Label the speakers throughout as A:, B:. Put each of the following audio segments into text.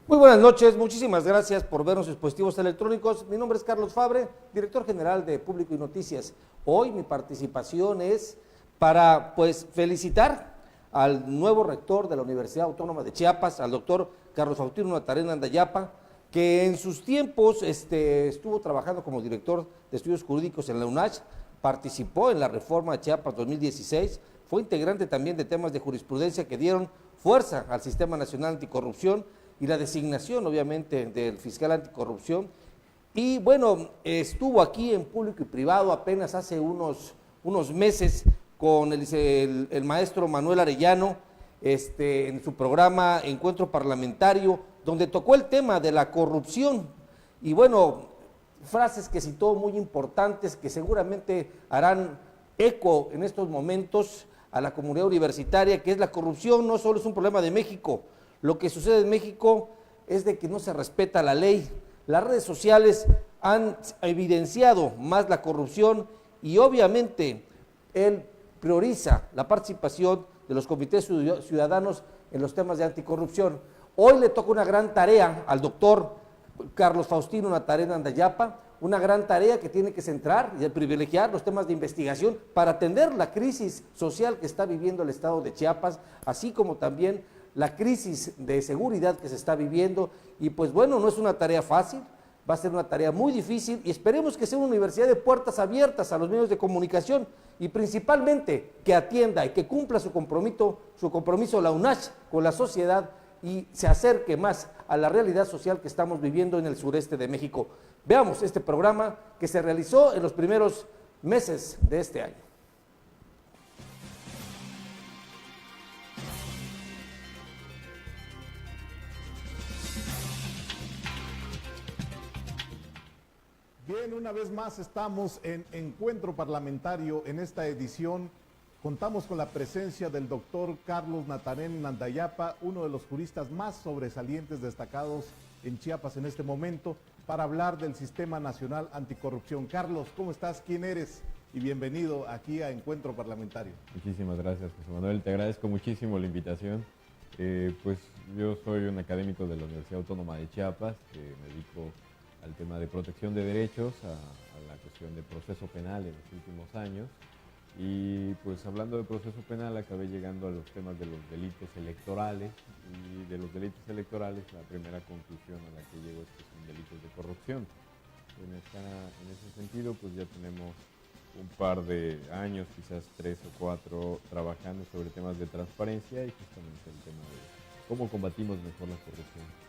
A: Muy buenas noches, muchísimas gracias por ver nuestros dispositivos electrónicos. Mi nombre es Carlos Fabre, director general de Público y Noticias. Hoy mi participación es para felicitar al nuevo rector de la Universidad Autónoma de Chiapas, al doctor Carlos Faustino Natarén Andayapa, que en sus tiempos estuvo trabajando como director de estudios jurídicos en la UNACH, participó en la reforma de Chiapas 2016, fue integrante también de temas de jurisprudencia que dieron fuerza al Sistema Nacional Anticorrupción y la designación, obviamente, del fiscal anticorrupción. Y bueno, estuvo aquí en Público y Privado apenas hace unos meses con el maestro Manuel Arellano, en su programa Encuentro Parlamentario, donde tocó el tema de la corrupción. Y bueno, frases que citó muy importantes que seguramente harán eco en estos momentos a la comunidad universitaria, que es la corrupción no solo es un problema de México. Lo que sucede en México es de que no se respeta la ley. Las redes sociales han evidenciado más la corrupción y obviamente él prioriza la participación de los comités ciudadanos en los temas de anticorrupción. Hoy le toca una gran tarea al doctor Carlos Faustino Natarén Andayapa, una gran tarea que tiene que centrar y privilegiar los temas de investigación para atender la crisis social que está viviendo el estado de Chiapas, así como también la crisis de seguridad que se está viviendo. Y pues bueno, no es una tarea fácil, va a ser una tarea muy difícil y esperemos que sea una universidad de puertas abiertas a los medios de comunicación y principalmente que atienda y que cumpla su compromiso la UNACH con la sociedad y se acerque más a la realidad social que estamos viviendo en el sureste de México. Veamos este programa que se realizó en los primeros meses de este año.
B: Bien, una vez más estamos en Encuentro Parlamentario. En esta edición contamos con la presencia del doctor Carlos Natarén Andayapa, uno de los juristas más sobresalientes destacados en Chiapas en este momento, para hablar del Sistema Nacional Anticorrupción. Carlos, ¿cómo estás? ¿Quién eres? Y bienvenido aquí a Encuentro Parlamentario.
C: Muchísimas gracias, José Manuel. Te agradezco muchísimo la invitación. Pues yo soy un académico de la Universidad Autónoma de Chiapas, que me dedico al tema de protección de derechos, a la cuestión de proceso penal en los últimos años. Y pues hablando de proceso penal acabé llegando a los temas de los delitos electorales, y de los delitos electorales la primera conclusión a la que llego es que son delitos de corrupción. En ese sentido pues ya tenemos un par de años, quizás 3 o 4, trabajando sobre temas de transparencia y justamente el tema de cómo combatimos mejor la corrupción.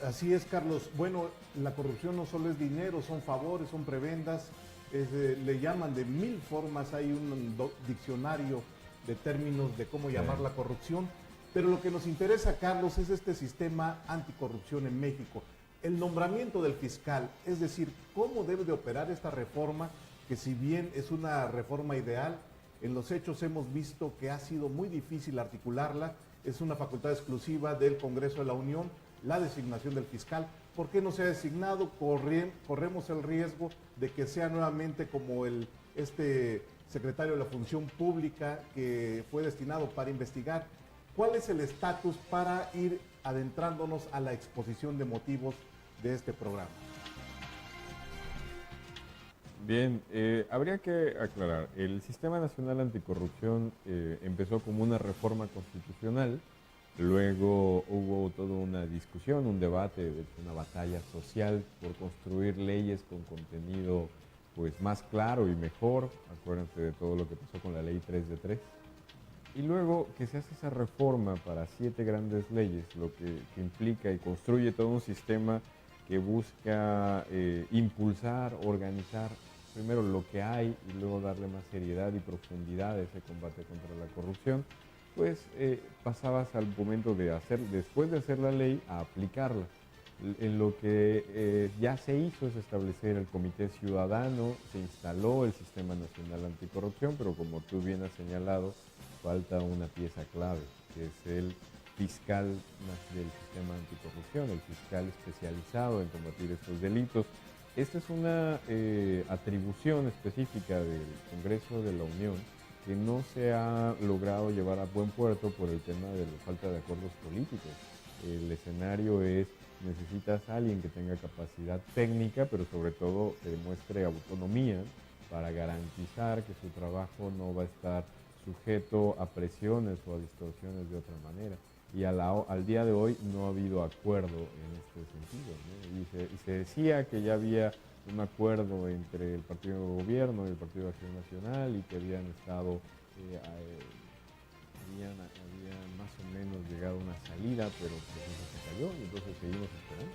B: Así es, Carlos. Bueno, la corrupción no solo es dinero, son favores, son prebendas, le llaman de 1000 formas, hay un diccionario de términos de cómo llamar la corrupción, pero lo que nos interesa, Carlos, es este sistema anticorrupción en México, el nombramiento del fiscal, es decir, cómo debe de operar esta reforma, que si bien es una reforma ideal, en los hechos hemos visto que ha sido muy difícil articularla, es una facultad exclusiva del Congreso de la Unión, la designación del fiscal. ¿Por qué no se ha designado? Corremos el riesgo de que sea nuevamente como este secretario de la Función Pública que fue destinado para investigar. ¿Cuál es el estatus para ir adentrándonos a la exposición de motivos de este programa?
C: Bien, habría que aclarar, el Sistema Nacional Anticorrupción empezó como una reforma constitucional. Luego hubo toda una discusión, un debate, una batalla social por construir leyes con contenido pues más claro y mejor. Acuérdense de todo lo que pasó con la ley 3 de 3. Y luego que se hace esa reforma para 7 grandes leyes, lo que implica y construye todo un sistema que busca impulsar, organizar primero lo que hay y luego darle más seriedad y profundidad a ese combate contra la corrupción. Pues pasabas al momento de después de hacer la ley, a aplicarla. En lo que ya se hizo es establecer el Comité Ciudadano, se instaló el Sistema Nacional Anticorrupción, pero como tú bien has señalado, falta una pieza clave, que es el fiscal del Sistema Anticorrupción, el fiscal especializado en combatir estos delitos. Esta es una atribución específica del Congreso de la Unión, que no se ha logrado llevar a buen puerto por el tema de la falta de acuerdos políticos. El escenario es necesitas a alguien que tenga capacidad técnica, pero sobre todo que demuestre autonomía para garantizar que su trabajo no va a estar sujeto a presiones o a distorsiones de otra manera. Y al día de hoy no ha habido acuerdo en este sentido, ¿no? Y se decía que ya había un acuerdo entre el Partido de Gobierno y el Partido de Acción Nacional y que habían estado, habían más o menos llegado a una salida, pero pues eso se cayó y entonces seguimos esperando.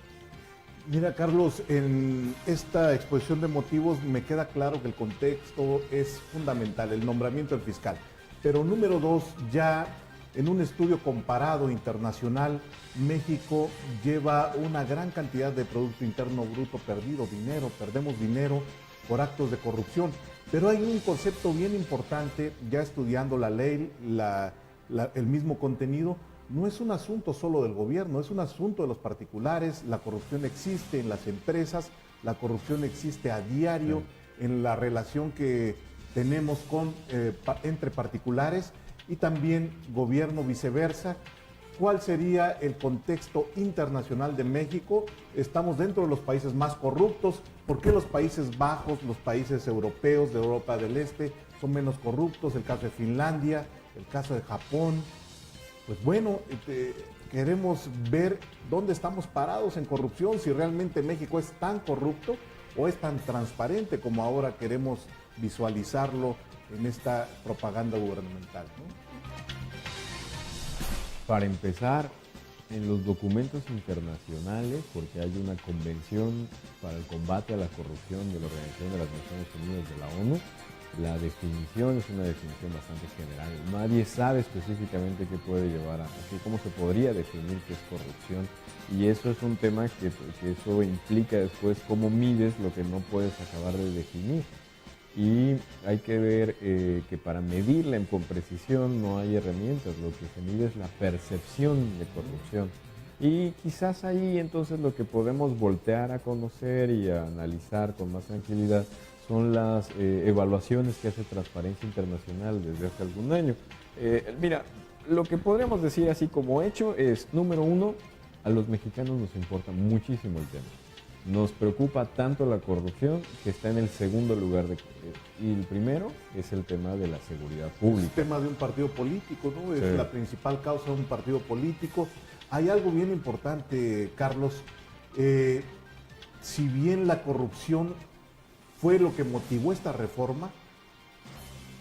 B: Mira, Carlos, en esta exposición de motivos me queda claro que el contexto es fundamental, el nombramiento del fiscal. Pero número dos, ya en un estudio comparado internacional, México lleva una gran cantidad de Producto Interno Bruto perdido, dinero, perdemos dinero por actos de corrupción. Pero hay un concepto bien importante, ya estudiando la ley, el mismo contenido. No es un asunto solo del gobierno, es un asunto de los particulares. La corrupción existe en las empresas, la corrupción existe a diario en la relación que tenemos entre particulares y también gobierno viceversa. ¿Cuál sería el contexto internacional de México? Estamos dentro de los países más corruptos. ¿Por qué los Países Bajos, los países europeos de Europa del Este son menos corruptos? El caso de Finlandia, el caso de Japón. Pues bueno, queremos ver dónde estamos parados en corrupción, si realmente México es tan corrupto o es tan transparente como ahora queremos visualizarlo en esta propaganda gubernamental, ¿no?
C: Para empezar, en los documentos internacionales, porque hay una convención para el combate a la corrupción de la Organización de las Naciones Unidas de la ONU, la definición es una definición bastante general. Nadie sabe específicamente qué puede llevar cómo se podría definir qué es corrupción. Y eso es un tema que eso implica después cómo mides lo que no puedes acabar de definir. Y hay que ver que para medirla con precisión no hay herramientas, lo que se mide es la percepción de corrupción. Y quizás ahí entonces lo que podemos voltear a conocer y a analizar con más tranquilidad son las evaluaciones que hace Transparencia Internacional desde hace algún año. Mira, lo que podríamos decir así como hecho es, número uno, a los mexicanos nos importa muchísimo el tema. Nos preocupa tanto la corrupción que está en el segundo lugar. Y el primero es el tema de la seguridad pública.
B: Es el tema de un partido político, ¿no? Es
C: Sí.
B: la principal causa de un partido político. Hay algo bien importante, Carlos. Si bien la corrupción fue lo que motivó esta reforma,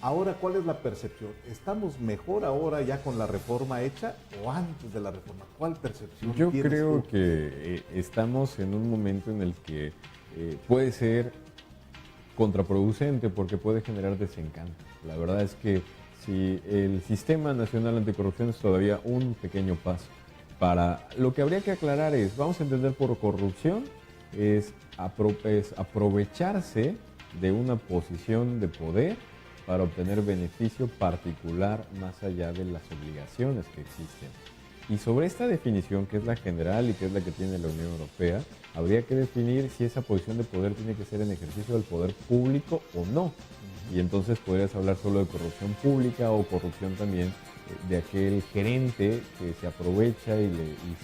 B: ahora, ¿cuál es la percepción? ¿Estamos mejor ahora ya con la reforma hecha o antes de la reforma? ¿Cuál percepción
C: Yo
B: tienes
C: creo
B: tú?
C: que estamos en un momento en el que puede ser contraproducente porque puede generar desencanto. La verdad es que si el Sistema Nacional Anticorrupción es todavía un pequeño paso. Lo que habría que aclarar es, vamos a entender por corrupción, es aprovecharse de una posición de poder para obtener beneficio particular más allá de las obligaciones que existen. Y sobre esta definición, que es la general y que es la que tiene la Unión Europea, habría que definir si esa posición de poder tiene que ser en ejercicio del poder público o no. Y entonces podrías hablar solo de corrupción pública o corrupción también de aquel gerente que se aprovecha y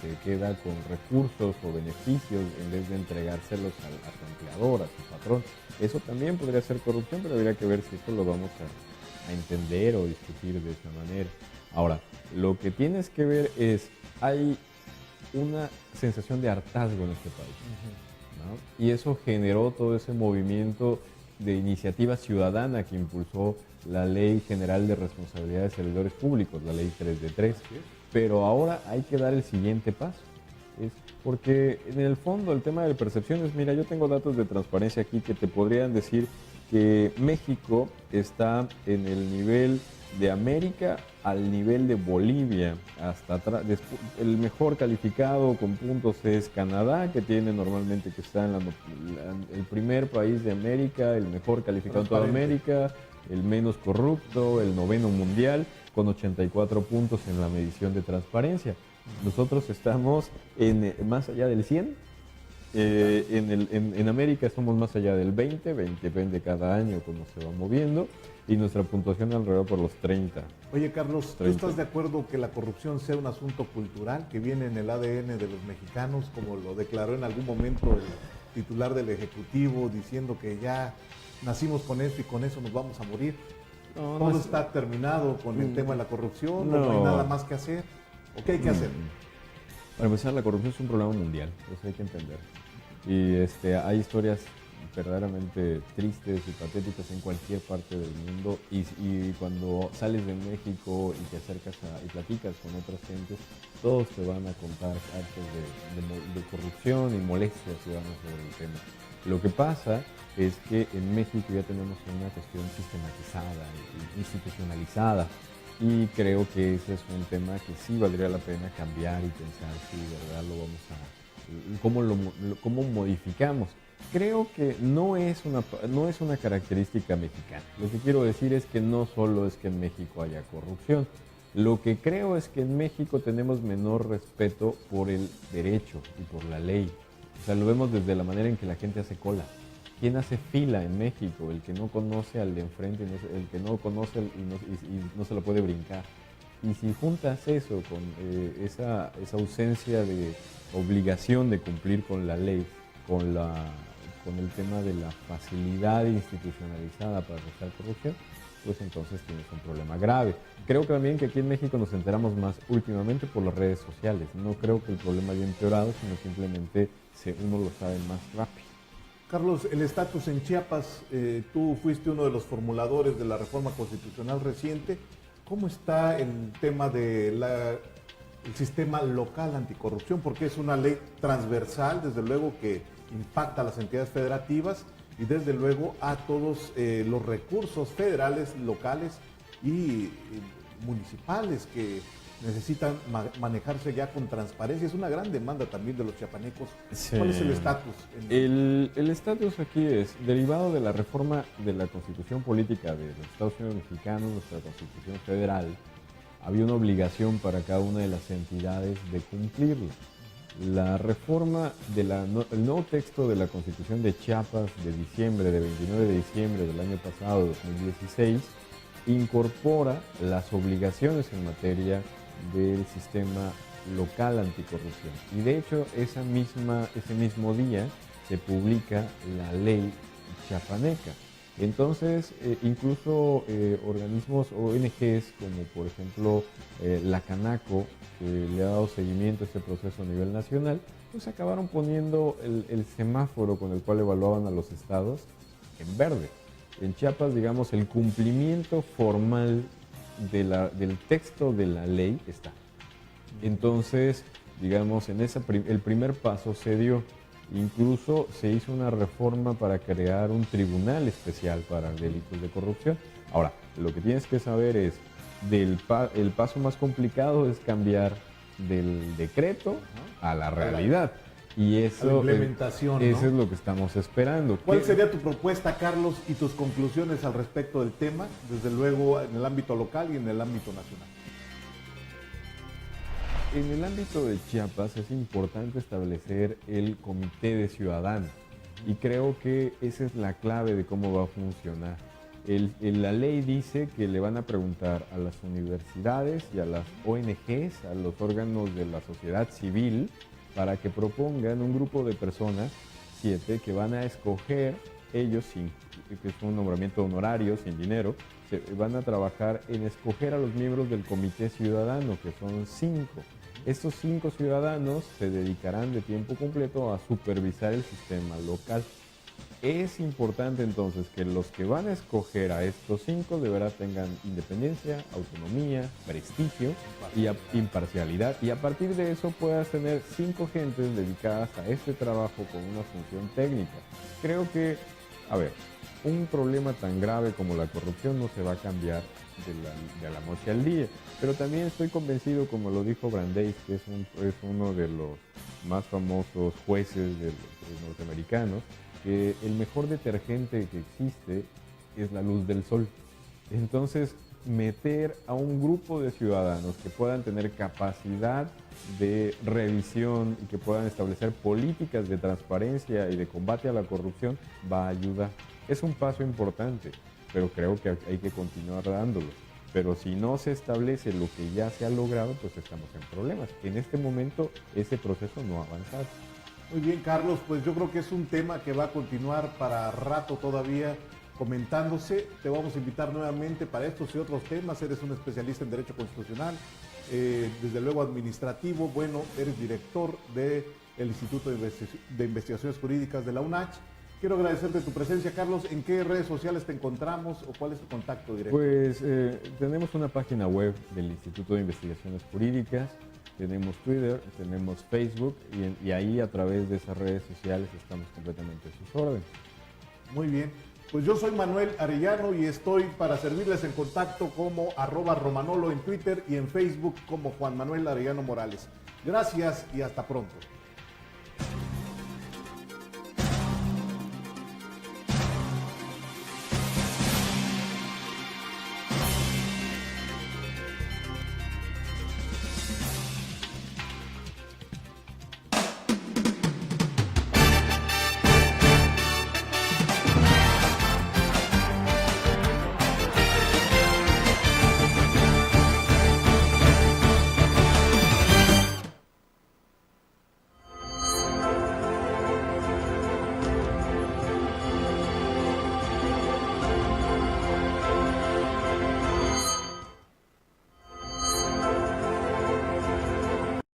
C: se queda con recursos o beneficios en vez de entregárselos a su empleador, a su patrón. Eso también podría ser corrupción, pero habría que ver si esto lo vamos a entender o discutir de esa manera. Ahora, lo que tienes que ver es, hay una sensación de hartazgo en este país, ¿no? Y eso generó todo ese movimiento de iniciativa ciudadana que impulsó la Ley General de Responsabilidad de Servidores Públicos, la Ley 3 de 3. Pero ahora hay que dar el siguiente paso. Porque en el fondo el tema de percepciones, mira, yo tengo datos de transparencia aquí que te podrían decir que México está en el nivel de América al nivel de Bolivia, hasta atrás. El mejor calificado con puntos es Canadá, que tiene normalmente que está en el primer país de América, el mejor calificado en toda América, el menos corrupto, el 9º mundial, con 84 puntos en la medición de transparencia. Nosotros estamos más allá del 100, En América somos más allá del 20 depende cada año cómo se va moviendo, y nuestra puntuación alrededor por los 30.
B: Oye, Carlos, ¿tú
C: 30.
B: estás de acuerdo que la corrupción sea un asunto cultural que viene en el ADN de los mexicanos, como lo declaró en algún momento el titular del Ejecutivo, diciendo que ya nacimos con esto y con eso nos vamos a morir?
C: No,
B: ¿Todo
C: no es-
B: está terminado con el tema de la corrupción?
C: No.
B: ¿No hay nada más que hacer? ¿O qué hay que hacer?
C: Para empezar, la corrupción es un problema mundial, eso hay que entender. Y hay historias verdaderamente tristes y patéticas en cualquier parte del mundo, y cuando sales de México y te acercas y platicas con otras gentes, todos te van a contar actos de corrupción y molestias ciudadanas sobre el tema. Lo que pasa es que en México ya tenemos una cuestión sistematizada e institucionalizada, y creo que ese es un tema que sí valdría la pena cambiar y pensar si de verdad lo vamos a... ¿Cómo modificamos? Creo que no es una característica mexicana. Lo que quiero decir es que no solo es que en México haya corrupción. Lo que creo es que en México tenemos menor respeto por el derecho y por la ley. O sea, lo vemos desde la manera en que la gente hace cola. ¿Quién hace fila en México? El que no conoce al de enfrente, el que no conoce y no se lo puede brincar. Y si juntas eso con esa ausencia de obligación de cumplir con la ley, con el tema de la facilidad institucionalizada para arrestar corrupción, pues entonces tienes un problema grave. Creo que también que aquí en México nos enteramos más últimamente por las redes sociales. No creo que el problema haya empeorado, sino simplemente uno lo sabe más rápido.
B: Carlos, el estatus en Chiapas, tú fuiste uno de los formuladores de la reforma constitucional reciente. ¿Cómo está el tema del sistema local anticorrupción? Porque es una ley transversal, desde luego que impacta a las entidades federativas y desde luego a todos los recursos federales, locales y municipales que necesitan manejarse ya con transparencia. Es una gran demanda también de los chiapanecos.
C: Sí.
B: ¿Cuál es el estatus?
C: El estatus aquí es derivado de la reforma de la Constitución Política de los Estados Unidos Mexicanos, nuestra Constitución Federal. Había una obligación para cada una de las entidades de cumplirla. La reforma el nuevo texto de la Constitución de Chiapas de 29 de diciembre del año pasado, 2016, incorpora las obligaciones en materia del sistema local anticorrupción. Y de hecho, ese mismo día se publica la ley chiapaneca. Entonces, incluso organismos ONGs como por ejemplo la Canaco, que le ha dado seguimiento a este proceso a nivel nacional, pues acabaron poniendo el semáforo con el cual evaluaban a los estados en verde. En Chiapas, digamos, el cumplimiento formal del texto de la ley está. Entonces, digamos, el primer paso se dio. Incluso se hizo una reforma para crear un tribunal especial para delitos de corrupción. Ahora, lo que tienes que saber es, el paso más complicado es cambiar del decreto a la realidad. Y eso,
B: a la implementación, ¿no?
C: Eso es lo que estamos esperando.
B: ¿Cuál sería tu propuesta, Carlos, y tus conclusiones al respecto del tema, desde luego en el ámbito local y en el ámbito nacional?
C: En el ámbito de Chiapas es importante establecer el comité de ciudadanos, y creo que esa es la clave de cómo va a funcionar. La ley dice que le van a preguntar a las universidades y a las ONGs, a los órganos de la sociedad civil, para que propongan un grupo de personas, 7, que van a escoger ellos, que es un nombramiento honorario, sin dinero, van a trabajar en escoger a los miembros del comité ciudadano, que son 5. Estos 5 ciudadanos se dedicarán de tiempo completo a supervisar el sistema local. Es importante entonces que los que van a escoger a estos 5 de verdad tengan independencia, autonomía, prestigio y imparcialidad, y a partir de eso puedas tener 5 gentes dedicadas a este trabajo con una función técnica. Creo que, un problema tan grave como la corrupción no se va a cambiar de la noche al día, pero también estoy convencido, como lo dijo Brandeis, que es uno de los más famosos jueces de los norteamericanos, que el mejor detergente que existe es la luz del sol. Entonces, meter a un grupo de ciudadanos que puedan tener capacidad de revisión y que puedan establecer políticas de transparencia y de combate a la corrupción va a ayudar. Es un paso importante, pero creo que hay que continuar dándolo. Pero si no se establece lo que ya se ha logrado, pues estamos en problemas. En este momento ese proceso no ha avanzado.
B: Muy bien, Carlos, pues yo creo que es un tema que va a continuar para rato todavía comentándose. Te vamos a invitar nuevamente para estos y otros temas. Eres un especialista en Derecho Constitucional, desde luego administrativo. Bueno, eres director del Instituto de Investigaciones Jurídicas de la UNACH. Quiero agradecerte tu presencia, Carlos. ¿En qué redes sociales te encontramos o cuál es tu contacto directo?
C: Pues tenemos una página web del Instituto de Investigaciones Jurídicas, tenemos Twitter, tenemos Facebook y ahí a través de esas redes sociales estamos completamente a sus órdenes.
B: Muy bien. Pues yo soy Manuel Arellano y estoy para servirles en contacto como @Romanolo en Twitter y en Facebook como Juan Manuel Arellano Morales. Gracias y hasta pronto.